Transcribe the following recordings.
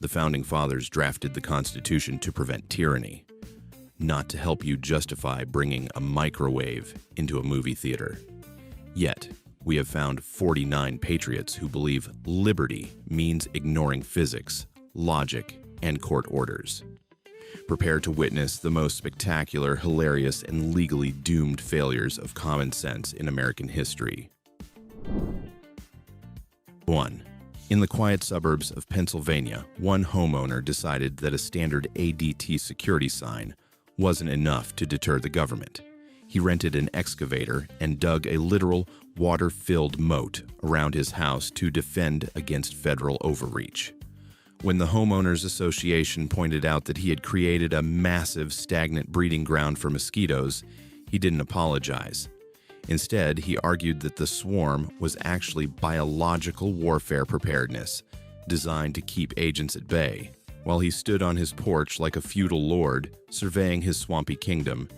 The Founding Fathers drafted the Constitution to prevent tyranny, not to help you justify bringing a microwave into a movie theater. Yet, we have found 49 patriots who believe liberty means ignoring physics, logic, and court orders. Prepare to witness the most spectacular, hilarious, and legally doomed failures of common sense in American history. 1. In the quiet suburbs of Pennsylvania, one homeowner decided that a standard ADT security sign wasn't enough to deter the government. He rented an excavator and dug a literal water-filled moat around his house to defend against federal overreach. When the Homeowners Association pointed out that he had created a massive stagnant breeding ground for mosquitoes, he didn't apologize. Instead, he argued that the swarm was actually biological warfare preparedness, designed to keep agents at bay. While he stood on his porch like a feudal lord, surveying his swampy kingdom,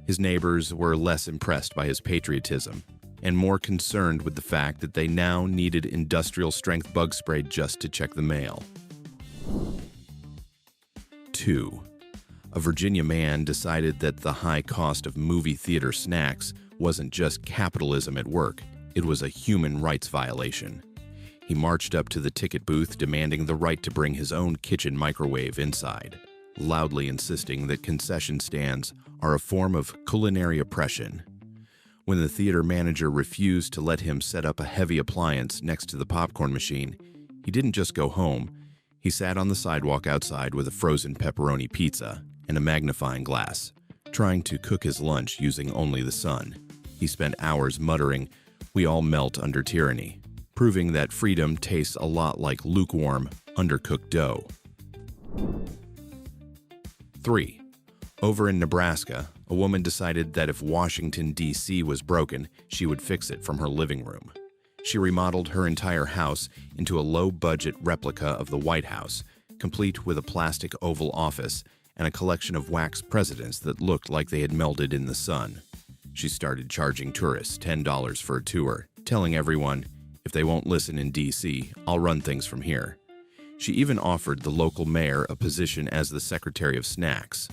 his neighbors were less impressed by his patriotism and more concerned with the fact that they now needed industrial-strength bug spray just to check the mail. 2. A Virginia man decided that the high cost of movie theater snacks wasn't just capitalism at work, it was a human rights violation. He marched up to the ticket booth demanding the right to bring his own kitchen microwave inside, loudly insisting that concession stands are a form of culinary oppression. When the theater manager refused to let him set up a heavy appliance next to the popcorn machine, he didn't just go home. He sat on the sidewalk outside with a frozen pepperoni pizza and a magnifying glass, trying to cook his lunch using only the sun. He spent hours muttering, "We all melt under tyranny," proving that freedom tastes a lot like lukewarm, undercooked dough. 3. Over in Nebraska, a woman decided that if Washington, D.C. was broken, she would fix it from her living room. She remodeled her entire house into a low-budget replica of the White House, complete with a plastic Oval Office and a collection of wax presidents that looked like they had melted in the sun. She started charging tourists $10 for a tour, telling everyone, "If they won't listen in D.C., I'll run things from here." She even offered the local mayor a position as the Secretary of Snacks,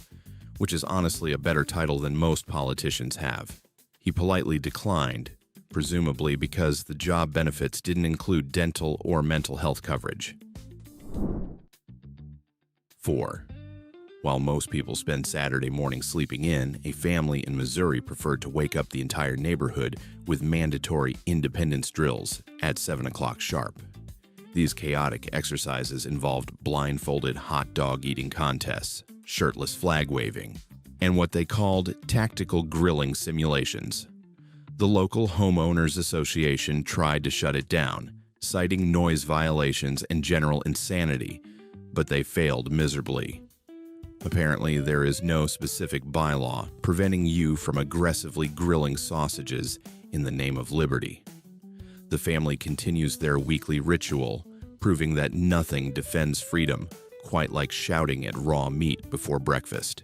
which is honestly a better title than most politicians have. He politely declined, presumably because the job benefits didn't include dental or mental health coverage. 4. While most people spend Saturday morning sleeping in, a family in Missouri preferred to wake up the entire neighborhood with mandatory independence drills at 7 o'clock sharp. These chaotic exercises involved blindfolded hot dog eating contests, shirtless flag waving, and what they called tactical grilling simulations. The local Homeowners Association tried to shut it down, citing noise violations and general insanity, but they failed miserably. Apparently, there is no specific bylaw preventing you from aggressively grilling sausages in the name of liberty. The family continues their weekly ritual, proving that nothing defends freedom quite like shouting at raw meat before breakfast.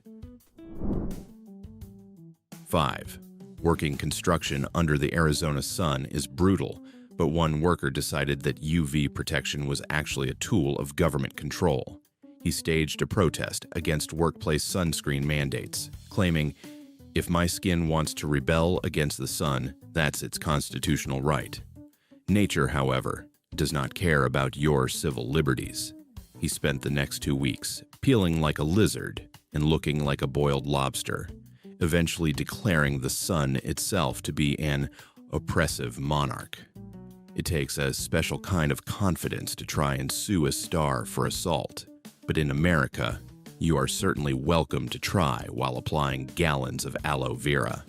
5. Working construction under the Arizona sun is brutal, but one worker decided that UV protection was actually a tool of government control. He staged a protest against workplace sunscreen mandates, claiming, "If my skin wants to rebel against the sun, that's its constitutional right." Nature, however, does not care about your civil liberties. He spent the next 2 weeks peeling like a lizard and looking like a boiled lobster, eventually declaring the sun itself to be an oppressive monarch. It takes a special kind of confidence to try and sue a star for assault, but in America, you are certainly welcome to try while applying gallons of aloe vera.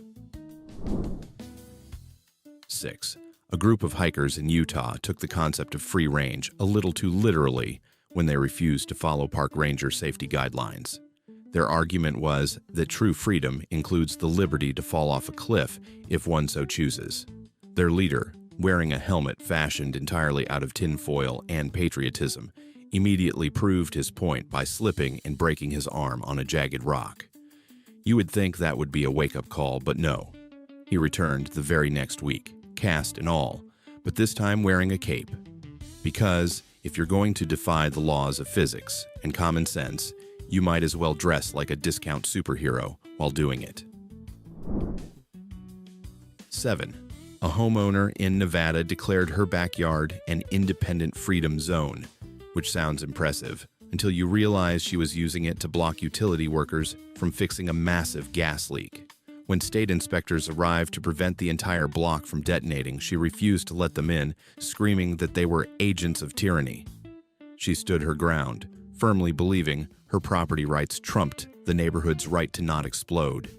6. A group of hikers in Utah took the concept of free range a little too literally when they refused to follow park ranger safety guidelines. Their argument was that true freedom includes the liberty to fall off a cliff if one so chooses. Their leader, wearing a helmet fashioned entirely out of tinfoil and patriotism, immediately proved his point by slipping and breaking his arm on a jagged rock. You would think that would be a wake-up call, but no. He returned the very next week, cast and all, but this time wearing a cape. Because If you're going to defy the laws of physics and common sense, you might as well dress like a discount superhero while doing it. 7. A homeowner in Nevada declared her backyard an independent freedom zone, which sounds impressive until you realize she was using it to block utility workers from fixing a massive gas leak. When state inspectors arrived to prevent the entire block from detonating, she refused to let them in, screaming that they were agents of tyranny. She stood her ground, firmly believing her property rights trumped the neighborhood's right to not explode.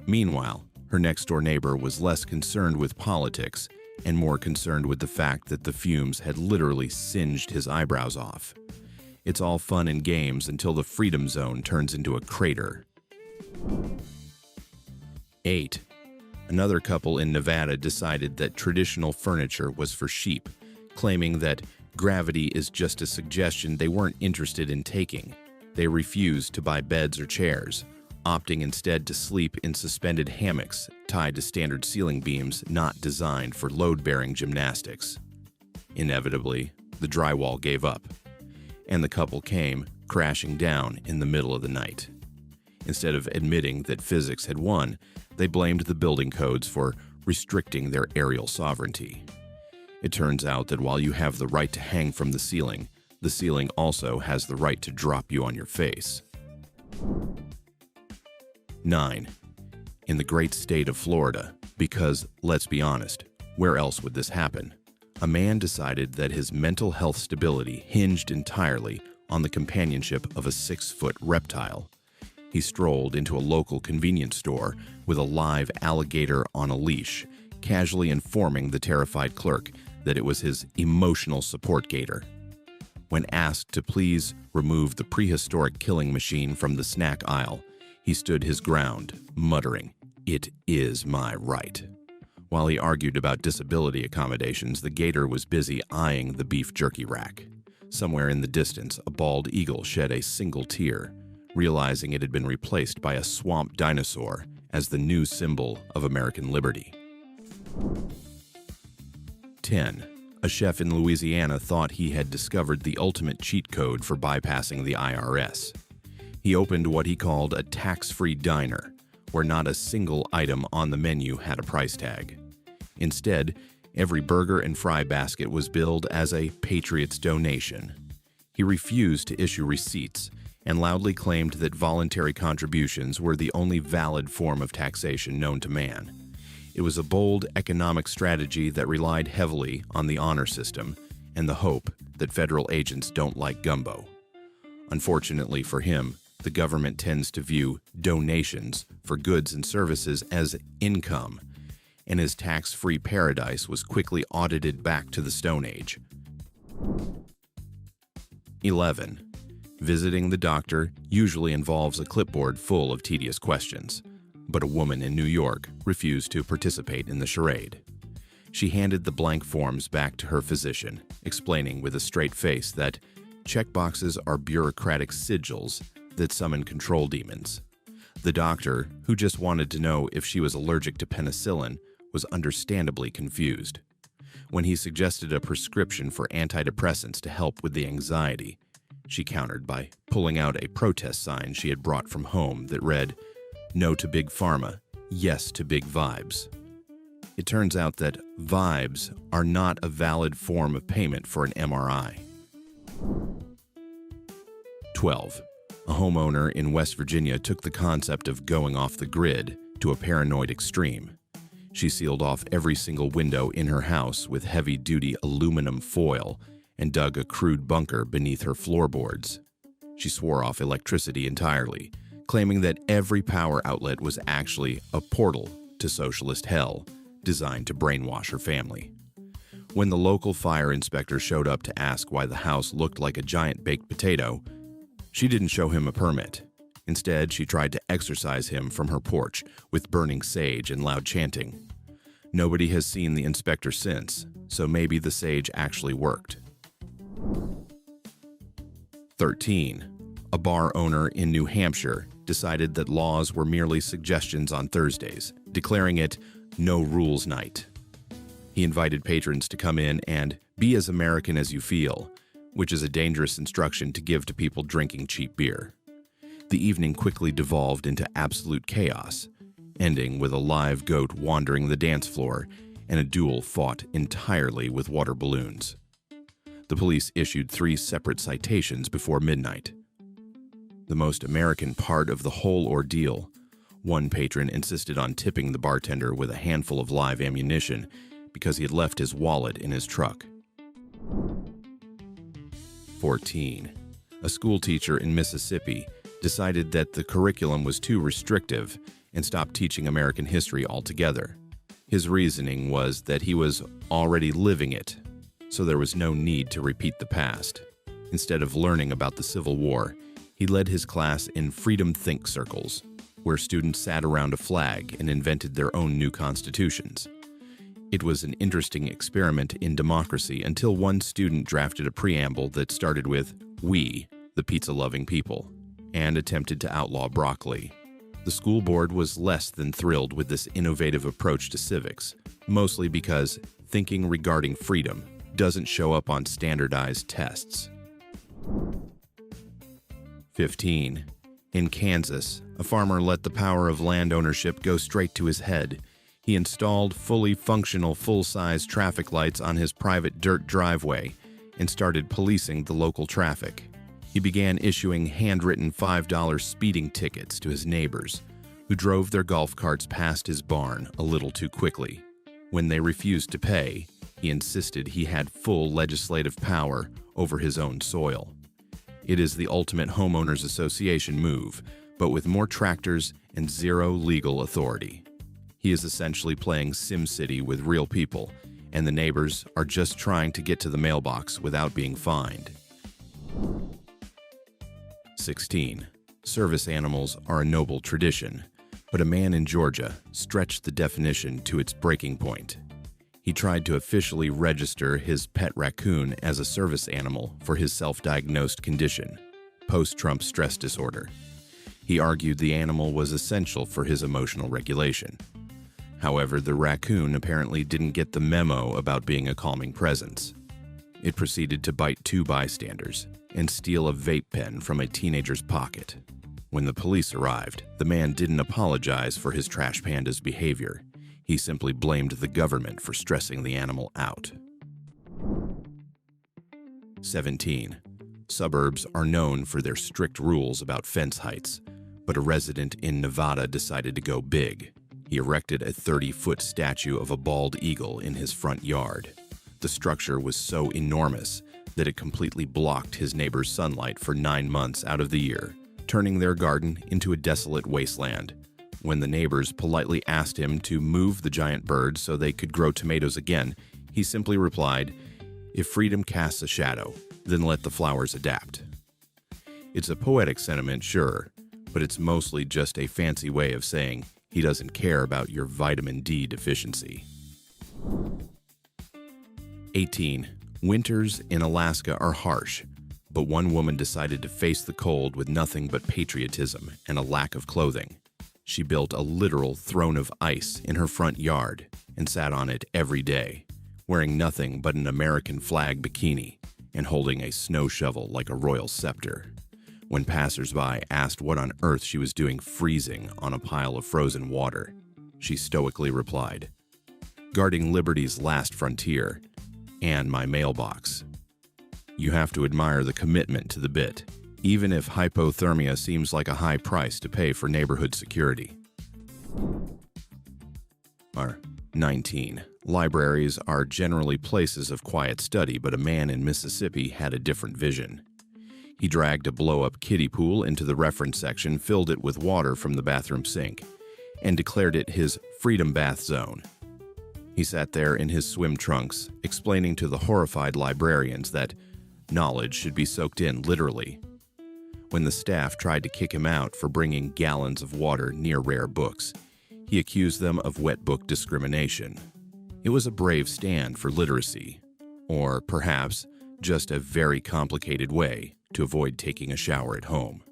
Meanwhile, her next-door neighbor was less concerned with politics and more concerned with the fact that the fumes had literally singed his eyebrows off. It's all fun and games until the freedom zone turns into a crater. 8. Another couple in Nevada decided that traditional furniture was for sheep, claiming that gravity is just a suggestion they weren't interested in taking. They refused to buy beds or chairs, opting instead to sleep in suspended hammocks tied to standard ceiling beams not designed for load-bearing gymnastics. Inevitably, the drywall gave up, and the couple came crashing down in the middle of the night. Instead of admitting that physics had won, they blamed the building codes for restricting their aerial sovereignty. It turns out that while you have the right to hang from the ceiling also has the right to drop you on your face. 9. In the great state of Florida, because, let's be honest, where else would this happen? A man decided that his mental health stability hinged entirely on the companionship of a 6-foot reptile. He strolled into a local convenience store with a live alligator on a leash, casually informing the terrified clerk that it was his emotional support gator. When asked to please remove the prehistoric killing machine from the snack aisle, he stood his ground, muttering, "It is my right." While he argued about disability accommodations, the gator was busy eyeing the beef jerky rack. Somewhere in the distance, a bald eagle shed a single tear, realizing it had been replaced by a swamp dinosaur as the new symbol of American liberty. 10. A chef in Louisiana thought he had discovered the ultimate cheat code for bypassing the IRS. He opened what he called a tax-free diner, where not a single item on the menu had a price tag. Instead, every burger and fry basket was billed as a Patriots donation. He refused to issue receipts and loudly claimed that voluntary contributions were the only valid form of taxation known to man. It was a bold economic strategy that relied heavily on the honor system and the hope that federal agents don't like gumbo. Unfortunately for him, the government tends to view donations for goods and services as income, and his tax-free paradise was quickly audited back to the Stone Age. 11. Visiting the doctor usually involves a clipboard full of tedious questions, but a woman in New York refused to participate in the charade. She handed the blank forms back to her physician, explaining with a straight face that checkboxes are bureaucratic sigils that summon control demons. The doctor, who just wanted to know if she was allergic to penicillin, was understandably confused. When he suggested a prescription for antidepressants to help with the anxiety, she countered by pulling out a protest sign she had brought from home that read, "No to big pharma, yes to big vibes." It turns out that vibes are not a valid form of payment for an MRI. 12. A homeowner in West Virginia took the concept of going off the grid to a paranoid extreme. She sealed off every single window in her house with heavy-duty aluminum foil and dug a crude bunker beneath her floorboards. She swore off electricity entirely, claiming that every power outlet was actually a portal to socialist hell designed to brainwash her family. When the local fire inspector showed up to ask why the house looked like a giant baked potato, she didn't show him a permit. Instead, she tried to exorcise him from her porch with burning sage and loud chanting. Nobody has seen the inspector since, so maybe the sage actually worked. 13. A bar owner in New Hampshire decided that laws were merely suggestions on Thursdays, declaring it no rules night. He invited patrons to come in and be as American as you feel, which is a dangerous instruction to give to people drinking cheap beer. The evening quickly devolved into absolute chaos, ending with a live goat wandering the dance floor and a duel fought entirely with water balloons. The police issued 3 separate citations before midnight. The most American part of the whole ordeal, one patron insisted on tipping the bartender with a handful of live ammunition because he had left his wallet in his truck. 14. A schoolteacher in Mississippi decided that the curriculum was too restrictive and stopped teaching American history altogether. His reasoning was that he was already living it, so there was no need to repeat the past. Instead of learning about the Civil War, he led his class in Freedom Think circles, where students sat around a flag and invented their own new constitutions. It was an interesting experiment in democracy until one student drafted a preamble that started with "We, the pizza-loving people," and attempted to outlaw broccoli. The school board was less than thrilled with this innovative approach to civics, mostly because thinking regarding freedom doesn't show up on standardized tests. 15. In Kansas, a farmer let the power of land ownership go straight to his head. He installed fully functional full-size traffic lights on his private dirt driveway and started policing the local traffic. He began issuing handwritten $5 speeding tickets to his neighbors, who drove their golf carts past his barn a little too quickly. When they refused to pay, he insisted he had full legislative power over his own soil. It is the ultimate homeowners association move, but with more tractors and zero legal authority. He is essentially playing SimCity with real people, and the neighbors are just trying to get to the mailbox without being fined. 16. Service animals are a noble tradition, but a man in Georgia stretched the definition to its breaking point. He tried to officially register his pet raccoon as a service animal for his self-diagnosed condition, post-Trump stress disorder. He argued the animal was essential for his emotional regulation. However, the raccoon apparently didn't get the memo about being a calming presence. It proceeded to bite 2 bystanders and steal a vape pen from a teenager's pocket. When the police arrived, the man didn't apologize for his trash panda's behavior. He simply blamed the government for stressing the animal out. 17. Suburbs are known for their strict rules about fence heights, but a resident in Nevada decided to go big. He erected a 30-foot statue of a bald eagle in his front yard. The structure was so enormous that it completely blocked his neighbor's sunlight for 9 months out of the year, turning their garden into a desolate wasteland. When the neighbors politely asked him to move the giant bird so they could grow tomatoes again, he simply replied, "If freedom casts a shadow, then let the flowers adapt." It's a poetic sentiment, sure, but it's mostly just a fancy way of saying he doesn't care about your vitamin D deficiency. 18. Winters in Alaska are harsh, but one woman decided to face the cold with nothing but patriotism and a lack of clothing. She built a literal throne of ice in her front yard and sat on it every day, wearing nothing but an American flag bikini and holding a snow shovel like a royal scepter. When passersby asked what on earth she was doing freezing on a pile of frozen water, she stoically replied, "Guarding liberty's last frontier and my mailbox." You have to admire the commitment to the bit, even if hypothermia seems like a high price to pay for neighborhood security. 19. Libraries are generally places of quiet study, but a man in Mississippi had a different vision. He dragged a blow-up kiddie pool into the reference section, filled it with water from the bathroom sink, and declared it his freedom bath zone. He sat there in his swim trunks, explaining to the horrified librarians that knowledge should be soaked in literally. When the staff tried to kick him out for bringing gallons of water near rare books, he accused them of wet book discrimination. It was a brave stand for literacy, or perhaps just a very complicated way to avoid taking a shower at home.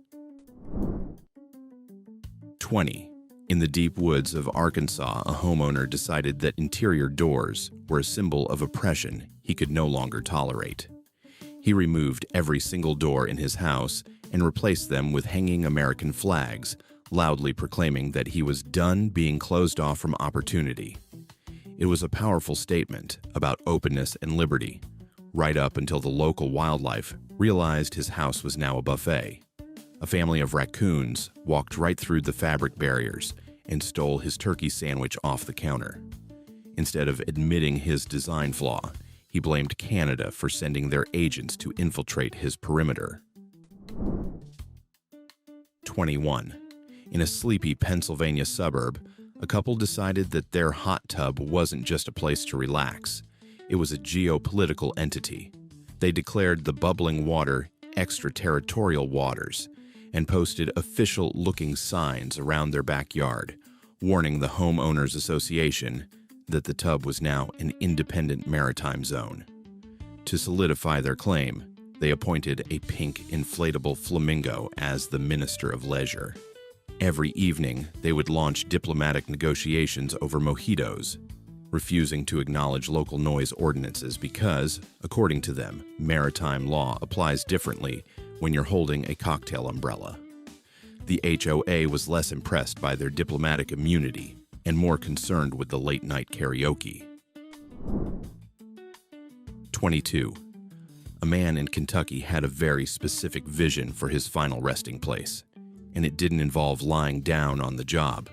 20. In the deep woods of Arkansas, a homeowner decided that interior doors were a symbol of oppression he could no longer tolerate. He removed every single door in his house and replaced them with hanging American flags, loudly proclaiming that he was done being closed off from opportunity. It was a powerful statement about openness and liberty, right up until the local wildlife realized his house was now a buffet. A family of raccoons walked right through the fabric barriers and stole his turkey sandwich off the counter. Instead of admitting his design flaw, he blamed Canada for sending their agents to infiltrate his perimeter. 21. In a sleepy Pennsylvania suburb, a couple decided that their hot tub wasn't just a place to relax. It was a geopolitical entity. They declared the bubbling water extraterritorial waters and posted official-looking signs around their backyard, warning the Homeowners Association that the tub was now an independent maritime zone. To solidify their claim, they appointed a pink inflatable flamingo as the Minister of Leisure. Every evening, they would launch diplomatic negotiations over mojitos, refusing to acknowledge local noise ordinances because, according to them, maritime law applies differently when you're holding a cocktail umbrella. The HOA was less impressed by their diplomatic immunity and more concerned with the late-night karaoke. 22. A man in Kentucky had a very specific vision for his final resting place, and it didn't involve lying down on the job.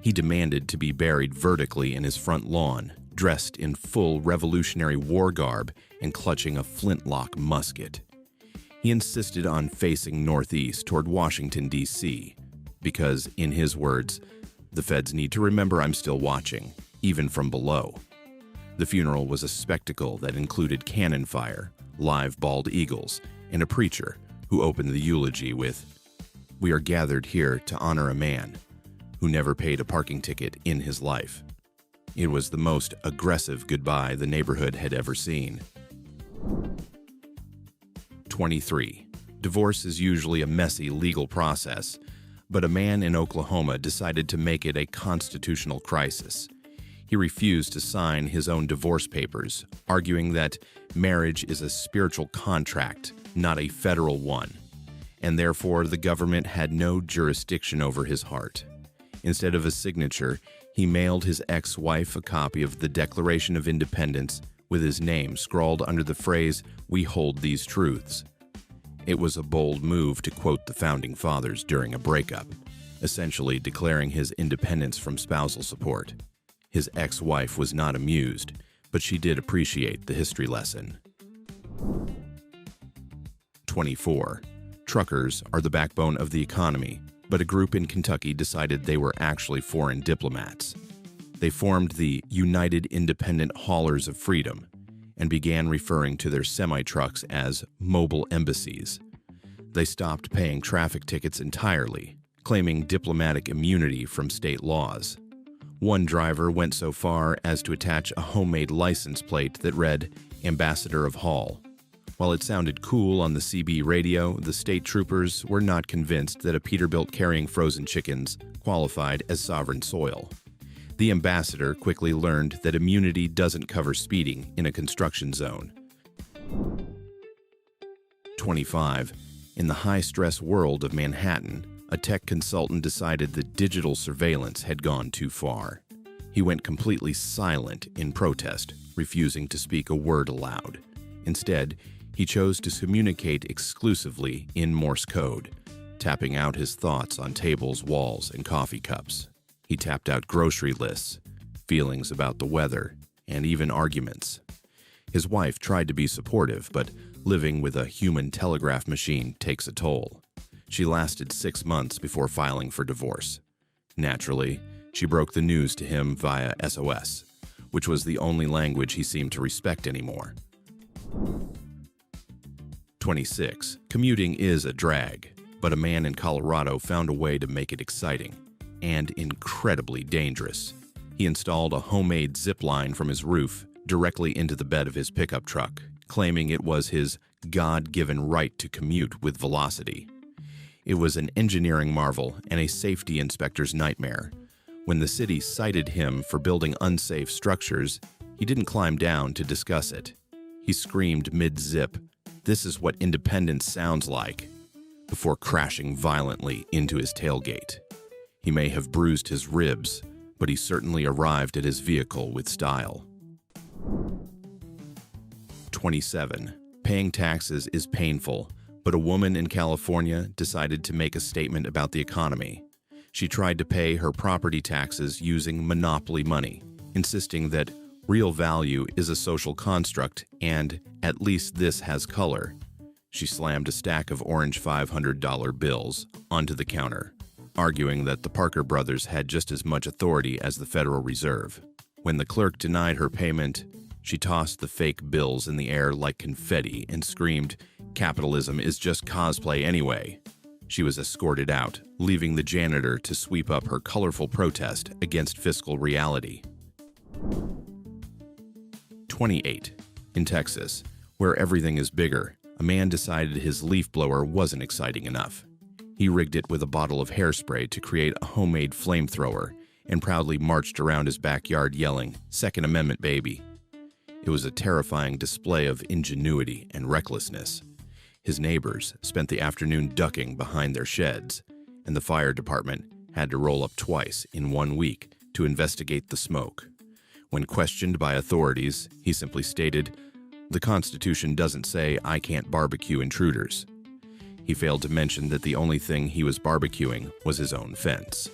He demanded to be buried vertically in his front lawn, dressed in full Revolutionary War garb and clutching a flintlock musket. He insisted on facing northeast toward Washington, D.C., because, in his words, the feds need to remember I'm still watching, even from below. The funeral was a spectacle that included cannon fire, live bald eagles, and a preacher who opened the eulogy with, "We are gathered here to honor a man who never paid a parking ticket in his life." It was the most aggressive goodbye the neighborhood had ever seen. 23. Divorce is usually a messy legal process, but a man in Oklahoma decided to make it a constitutional crisis. He refused to sign his own divorce papers, arguing that marriage is a spiritual contract, not a federal one, and therefore the government had no jurisdiction over his heart. Instead of a signature, he mailed his ex-wife a copy of the Declaration of Independence with his name scrawled under the phrase, "We hold these truths." It was a bold move to quote the Founding Fathers during a breakup, essentially declaring his independence from spousal support. His ex-wife was not amused, but she did appreciate the history lesson. 24. Truckers are the backbone of the economy, but a group in Kentucky decided they were actually foreign diplomats. They formed the United Independent Haulers of Freedom and began referring to their semi-trucks as mobile embassies. They stopped paying traffic tickets entirely, claiming diplomatic immunity from state laws. One driver went so far as to attach a homemade license plate that read, "Ambassador of Haul." While it sounded cool on the CB radio, the state troopers were not convinced that a Peterbilt carrying frozen chickens qualified as sovereign soil. The ambassador quickly learned that immunity doesn't cover speeding in a construction zone. 25. In the high-stress world of Manhattan, a tech consultant decided that digital surveillance had gone too far. He went completely silent in protest, refusing to speak a word aloud. Instead, he chose to communicate exclusively in Morse code, tapping out his thoughts on tables, walls, and coffee cups. He tapped out grocery lists, feelings about the weather, and even arguments. His wife tried to be supportive, but living with a human telegraph machine takes a toll. She lasted 6 months before filing for divorce. Naturally, she broke the news to him via SOS, which was the only language he seemed to respect anymore. 26. Commuting is a drag, but a man in Colorado found a way to make it exciting and incredibly dangerous. He installed a homemade zip line from his roof directly into the bed of his pickup truck, claiming it was his God-given right to commute with velocity. It was an engineering marvel and a safety inspector's nightmare. When the city cited him for building unsafe structures, he didn't climb down to discuss it. He screamed mid-zip, "This is what independence sounds like," before crashing violently into his tailgate. He may have bruised his ribs, but he certainly arrived at his vehicle with style. 27. Paying taxes is painful, but a woman in California decided to make a statement about the economy. She tried to pay her property taxes using monopoly money, insisting that real value is a social construct and at least this has color. She slammed a stack of orange $500 bills onto the counter, arguing that the Parker brothers had just as much authority as the Federal Reserve. When the clerk denied her payment, she tossed the fake bills in the air like confetti and screamed, "Capitalism is just cosplay anyway." She was escorted out, leaving the janitor to sweep up her colorful protest against fiscal reality. 28. In Texas, where everything is bigger, a man decided his leaf blower wasn't exciting enough. He rigged it with a bottle of hairspray to create a homemade flamethrower and proudly marched around his backyard yelling, "Second Amendment, baby." It was a terrifying display of ingenuity and recklessness. His neighbors spent the afternoon ducking behind their sheds, and the fire department had to roll up twice in 1 week to investigate the smoke. When questioned by authorities, he simply stated, "The Constitution doesn't say I can't barbecue intruders." He failed to mention that the only thing he was barbecuing was his own fence.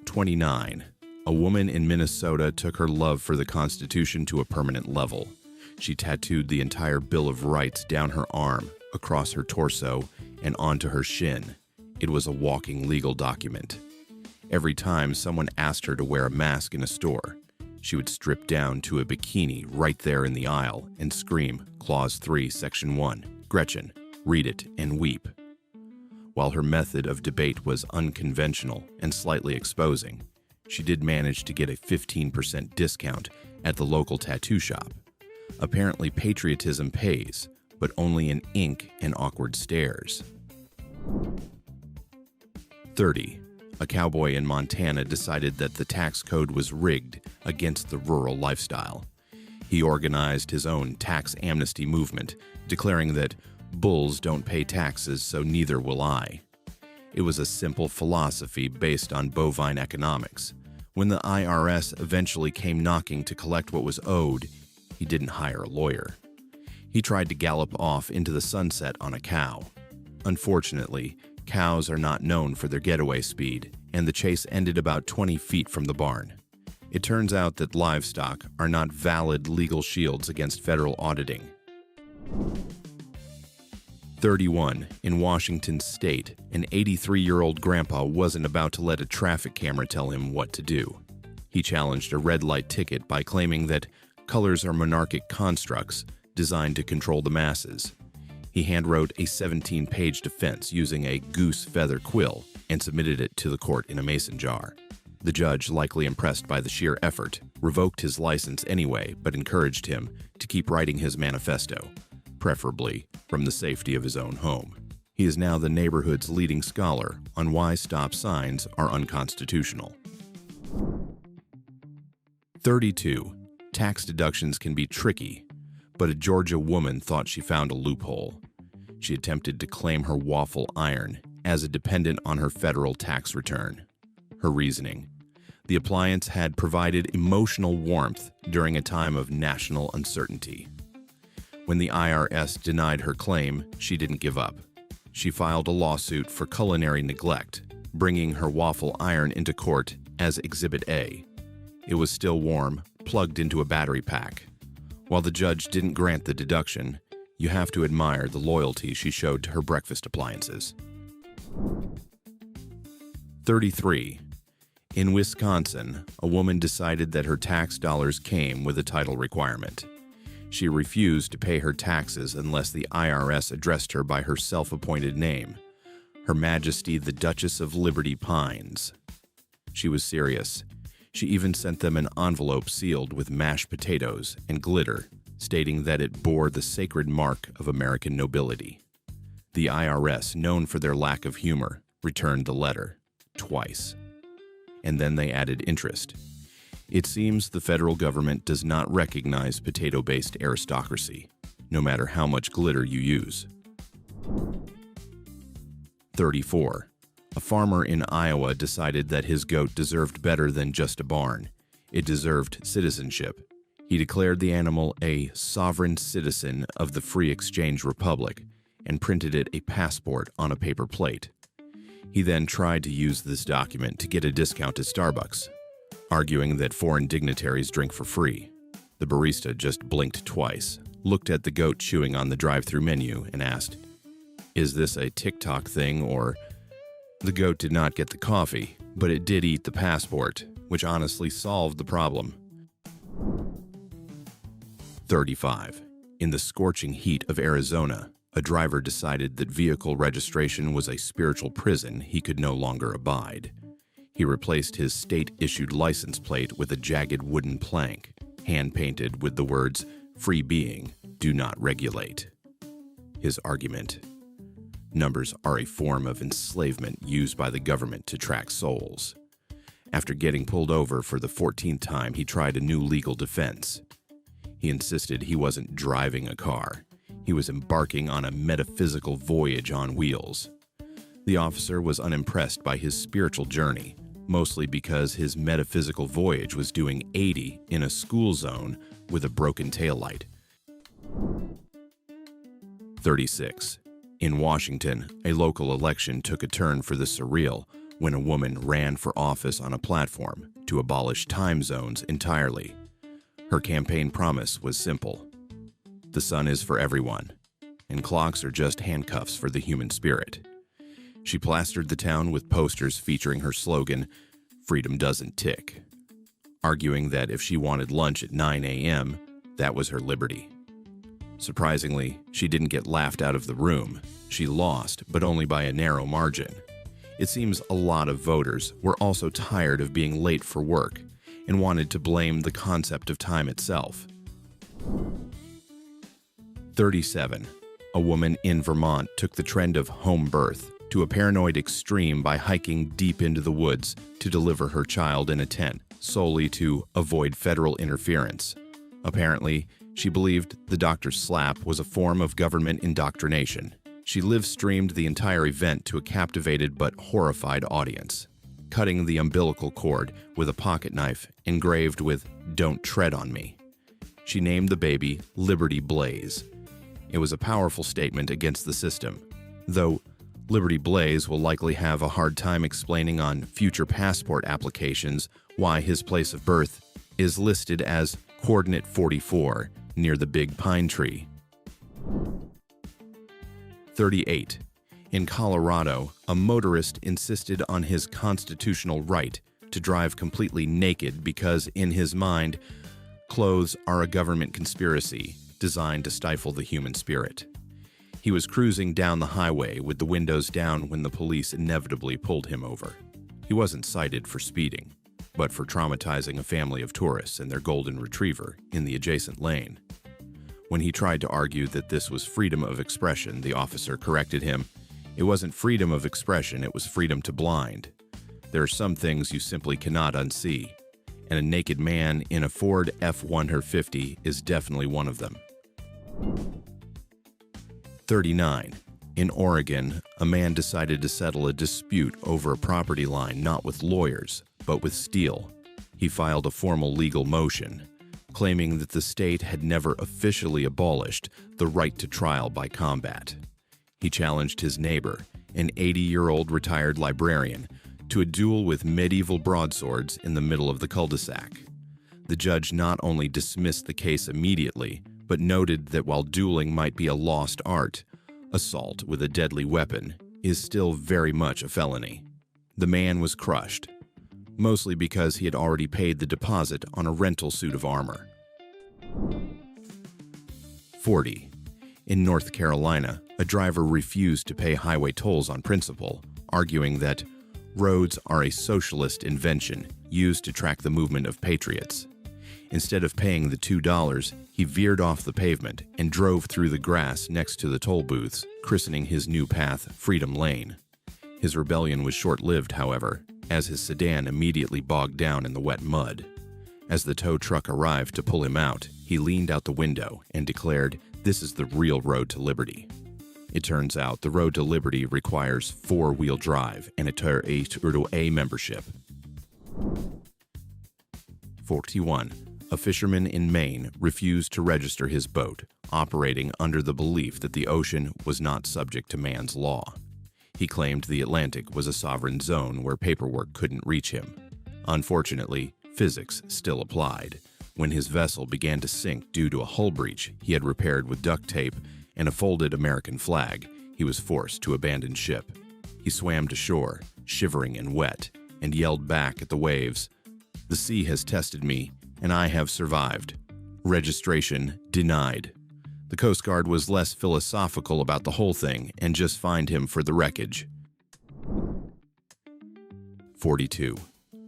29. A woman in Minnesota took her love for the Constitution to a permanent level. She tattooed the entire Bill of Rights down her arm, across her torso, and onto her shin. It was a walking legal document. Every time someone asked her to wear a mask in a store, she would strip down to a bikini right there in the aisle and scream, Clause 3, Section 1, "Gretchen, read it and weep." While her method of debate was unconventional and slightly exposing, she did manage to get a 15% discount at the local tattoo shop. Apparently, patriotism pays, but only in ink and awkward stares. 30. A cowboy in Montana decided that the tax code was rigged against the rural lifestyle. He organized his own tax amnesty movement, declaring that bulls don't pay taxes, so neither will I. It was a simple philosophy based on bovine economics. When the IRS eventually came knocking to collect what was owed, he didn't hire a lawyer. He tried to gallop off into the sunset on a cow. Unfortunately, cows are not known for their getaway speed, and the chase ended about 20 feet from the barn. It turns out that livestock are not valid legal shields against federal auditing. 31. In Washington state, an 83-year-old grandpa wasn't about to let a traffic camera tell him what to do. He challenged a red light ticket by claiming that colors are monarchic constructs designed to control the masses. He handwrote a 17-page defense using a goose feather quill and submitted it to the court in a mason jar. The judge, likely impressed by the sheer effort, revoked his license anyway, but encouraged him to keep writing his manifesto, preferably from the safety of his own home. He is now the neighborhood's leading scholar on why stop signs are unconstitutional. 32. Tax deductions can be tricky, but a Georgia woman thought she found a loophole. She attempted to claim her waffle iron as a dependent on her federal tax return. Her reasoning: the appliance had provided emotional warmth during a time of national uncertainty. When the IRS denied her claim, she didn't give up. She filed a lawsuit for culinary neglect, bringing her waffle iron into court as Exhibit A. It was still warm, plugged into a battery pack. While the judge didn't grant the deduction, you have to admire the loyalty she showed to her breakfast appliances. 33. In Wisconsin, a woman decided that her tax dollars came with a title requirement. She refused to pay her taxes unless the IRS addressed her by her self-appointed name, Her Majesty the Duchess of Liberty Pines. She was serious. She even sent them an envelope sealed with mashed potatoes and glitter, stating that it bore the sacred mark of American nobility. The IRS, known for their lack of humor, returned the letter twice. And then they added interest. It seems the federal government does not recognize potato-based aristocracy. no matter how much glitter you use. 34. A farmer in Iowa decided that his goat deserved better than just a barn. It deserved citizenship. He declared the animal a sovereign citizen of the Free Exchange Republic and printed it a passport on a paper plate. He then tried to use this document to get a discount at Starbucks, arguing that foreign dignitaries drink for free. The barista just blinked twice, looked at the goat chewing on the drive-thru menu, and asked, "Is this a TikTok thing or—" The goat did not get the coffee, but it did eat the passport, which honestly solved the problem. 35. In the scorching heat of Arizona, a driver decided that vehicle registration was a spiritual prison he could no longer abide. He replaced his state-issued license plate with a jagged wooden plank, hand-painted with the words, "Free being, do not regulate." His argument: numbers are a form of enslavement used by the government to track souls. After getting pulled over for the 14th time, he tried a new legal defense. He insisted he wasn't driving a car. He was embarking on a metaphysical voyage on wheels. The officer was unimpressed by his spiritual journey, mostly because his metaphysical voyage was doing 80 in a school zone with a broken taillight. 36. In Washington, a local election took a turn for the surreal when a woman ran for office on a platform to abolish time zones entirely. Her campaign promise was simple: the sun is for everyone, and clocks are just handcuffs for the human spirit. She plastered the town with posters featuring her slogan, "Freedom doesn't tick," arguing that if she wanted lunch at 9 a.m., that was her liberty. Surprisingly, she didn't get laughed out of the room. She lost, but only by a narrow margin. It seems a lot of voters were also tired of being late for work and wanted to blame the concept of time itself. 37. A woman in Vermont took the trend of home birth to a paranoid extreme by hiking deep into the woods to deliver her child in a tent, solely to avoid federal interference. Apparently, she believed the doctor's slap was a form of government indoctrination. She live-streamed the entire event to a captivated but horrified audience, cutting the umbilical cord with a pocket knife engraved with "Don't tread on me." She named the baby Liberty Blaze. It was a powerful statement against the system, though Liberty Blaze will likely have a hard time explaining on future passport applications why his place of birth is listed as coordinate 44 near the big pine tree. 38. In Colorado, a motorist insisted on his constitutional right to drive completely naked because, in his mind, clothes are a government conspiracy designed to stifle the human spirit. He was cruising down the highway with the windows down when the police inevitably pulled him over. He wasn't cited for speeding, but for traumatizing a family of tourists and their golden retriever in the adjacent lane. When he tried to argue that this was freedom of expression, the officer corrected him. It wasn't freedom of expression, it was freedom to blind. There are some things you simply cannot unsee, and a naked man in a Ford F-150 is definitely one of them. 39. In Oregon, a man decided to settle a dispute over a property line not with lawyers, but with steel. He filed a formal legal motion, claiming that the state had never officially abolished the right to trial by combat. He challenged his neighbor, an 80-year-old retired librarian, to a duel with medieval broadswords in the middle of the cul-de-sac. The judge not only dismissed the case immediately, but noted that while dueling might be a lost art, assault with a deadly weapon is still very much a felony. The man was crushed, mostly because he had already paid the deposit on a rental suit of armor. 40. In North Carolina, a driver refused to pay highway tolls on principle, arguing that roads are a socialist invention used to track the movement of patriots. Instead of paying the $2, he veered off the pavement and drove through the grass next to the toll booths, christening his new path Freedom Lane. His rebellion was short-lived, however, as his sedan immediately bogged down in the wet mud. As the tow truck arrived to pull him out, he leaned out the window and declared This is the real road to liberty. It turns out the road to liberty requires four-wheel drive and a Tier A membership. 41. A fisherman in Maine refused to register his boat, operating under the belief that the ocean was not subject to man's law. He claimed the Atlantic was a sovereign zone where paperwork couldn't reach him. Unfortunately, physics still applied. When his vessel began to sink due to a hull breach he had repaired with duct tape and a folded American flag, he was forced to abandon ship. He swam to shore, shivering and wet, and yelled back at the waves, "The sea has tested me, and I have survived." Registration denied. The Coast Guard was less philosophical about the whole thing and just fined him for the wreckage. 42.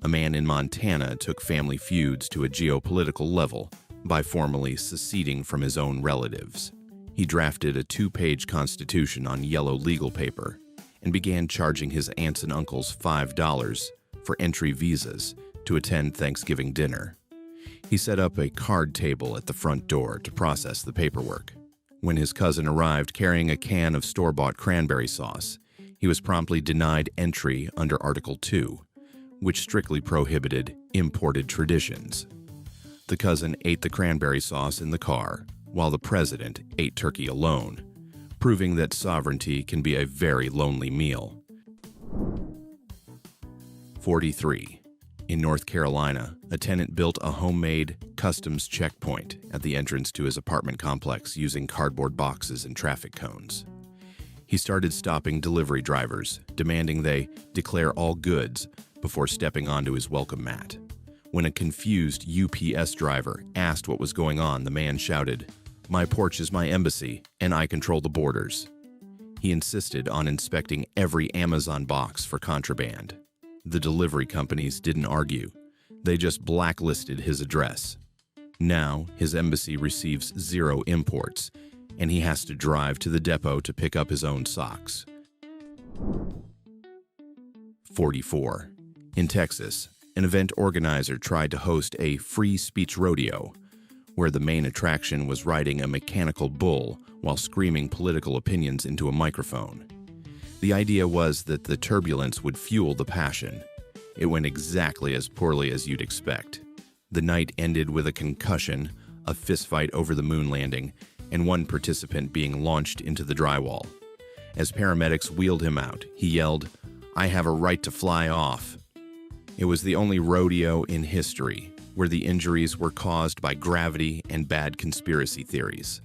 A man in Montana took family feuds to a geopolitical level by formally seceding from his own relatives. He drafted a 2-page constitution on yellow legal paper and began charging his aunts and uncles $5 for entry visas to attend Thanksgiving dinner. He set up a card table at the front door to process the paperwork. When his cousin arrived carrying a can of store-bought cranberry sauce, he was promptly denied entry under Article 2, which strictly prohibited imported traditions. The cousin ate the cranberry sauce in the car, while the president ate turkey alone, proving that sovereignty can be a very lonely meal. 43. In North Carolina, a tenant built a homemade customs checkpoint at the entrance to his apartment complex using cardboard boxes and traffic cones. He started stopping delivery drivers, demanding they declare all goods before stepping onto his welcome mat. When a confused UPS driver asked what was going on, the man shouted, "My porch is my embassy, and I control the borders." He insisted on inspecting every Amazon box for contraband. The delivery companies didn't argue. They just blacklisted his address. Now, his embassy receives 0 imports, and he has to drive to the depot to pick up his own socks. 44. In Texas, an event organizer tried to host a free speech rodeo, where the main attraction was riding a mechanical bull while screaming political opinions into a microphone. The idea was that the turbulence would fuel the passion. It went exactly as poorly as you'd expect. The night ended with a concussion, a fistfight over the moon landing, and one participant being launched into the drywall. As paramedics wheeled him out, he yelled, "I have a right to fly off." It was the only rodeo in history where the injuries were caused by gravity and bad conspiracy theories.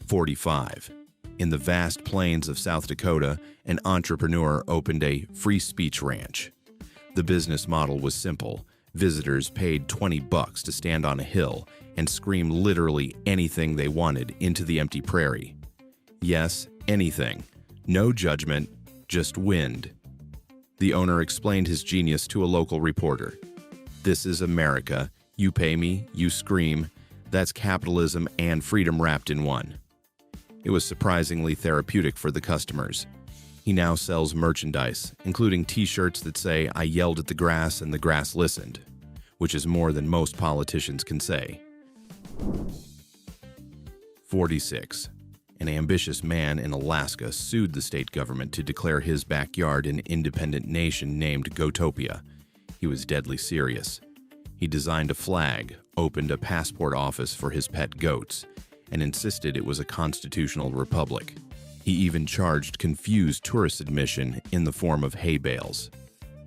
45. In the vast plains of South Dakota, an entrepreneur opened a free speech ranch. The business model was simple. Visitors paid $20 to stand on a hill and scream literally anything they wanted into the empty prairie. Yes, anything. No judgment, just wind. The owner explained his genius to a local reporter. "This is America. You pay me, you scream. That's capitalism and freedom wrapped in one." It was surprisingly therapeutic for the customers. He now sells merchandise, including t-shirts that say, "I yelled at the grass and the grass listened," which is more than most politicians can say. 46. An ambitious man in Alaska sued the state government to declare his backyard an independent nation named Goatopia. He was deadly serious. He designed a flag, opened a passport office for his pet goats, and insisted it was a constitutional republic. He even charged confused tourist admission in the form of hay bales.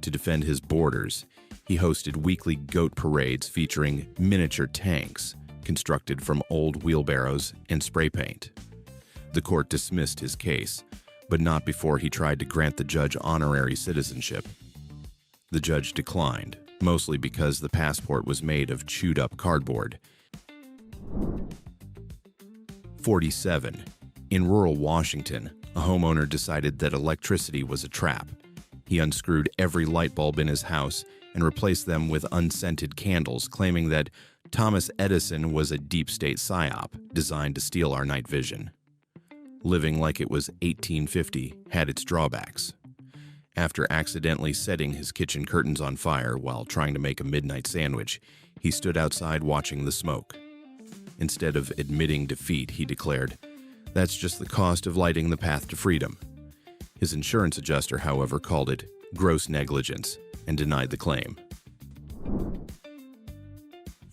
To defend his borders, he hosted weekly goat parades featuring miniature tanks constructed from old wheelbarrows and spray paint. The court dismissed his case, but not before he tried to grant the judge honorary citizenship. The judge declined, mostly because the passport was made of chewed-up cardboard. 47. In rural Washington, a homeowner decided that electricity was a trap. He unscrewed every light bulb in his house and replaced them with unscented candles, claiming that Thomas Edison was a deep state psyop designed to steal our night vision. Living like it was 1850 had its drawbacks. After accidentally setting his kitchen curtains on fire while trying to make a midnight sandwich, he stood outside watching the smoke. Instead of admitting defeat, he declared, "That's just the cost of lighting the path to freedom." His insurance adjuster, however, called it gross negligence and denied the claim.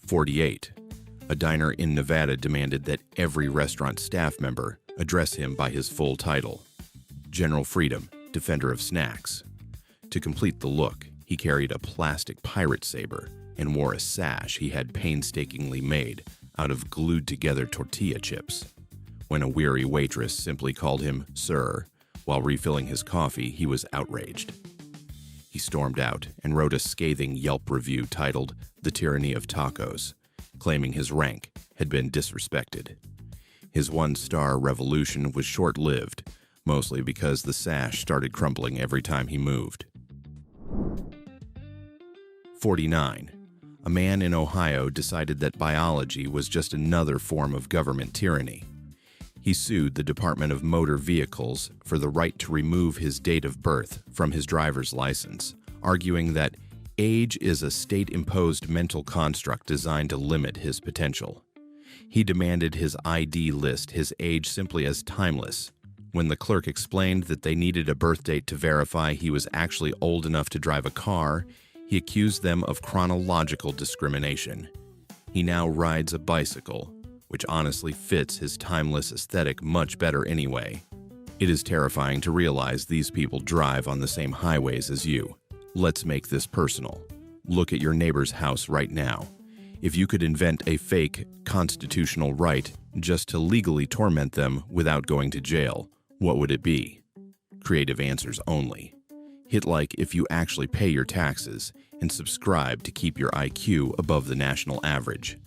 48. A diner in Nevada demanded that every restaurant staff member address him by his full title, General Freedom, Defender of Snacks. To complete the look, he carried a plastic pirate saber and wore a sash he had painstakingly made out of glued-together tortilla chips. When a weary waitress simply called him "Sir" while refilling his coffee, he was outraged. He stormed out and wrote a scathing Yelp review titled "The Tyranny of Tacos," claiming his rank had been disrespected. His one-star revolution was short-lived, mostly because the sash started crumpling every time he moved. 49. A man in Ohio decided that biology was just another form of government tyranny. He sued the Department of Motor Vehicles for the right to remove his date of birth from his driver's license, arguing that age is a state-imposed mental construct designed to limit his potential. He demanded his ID list his age simply as timeless. When the clerk explained that they needed a birth date to verify he was actually old enough to drive a car, he accused them of chronological discrimination. He now rides a bicycle, which honestly fits his timeless aesthetic much better anyway. It is terrifying to realize these people drive on the same highways as you. Let's make this personal. Look at your neighbor's house right now. If you could invent a fake constitutional right just to legally torment them without going to jail, what would it be? Creative answers only. Hit like if you actually pay your taxes and subscribe to keep your IQ above the national average.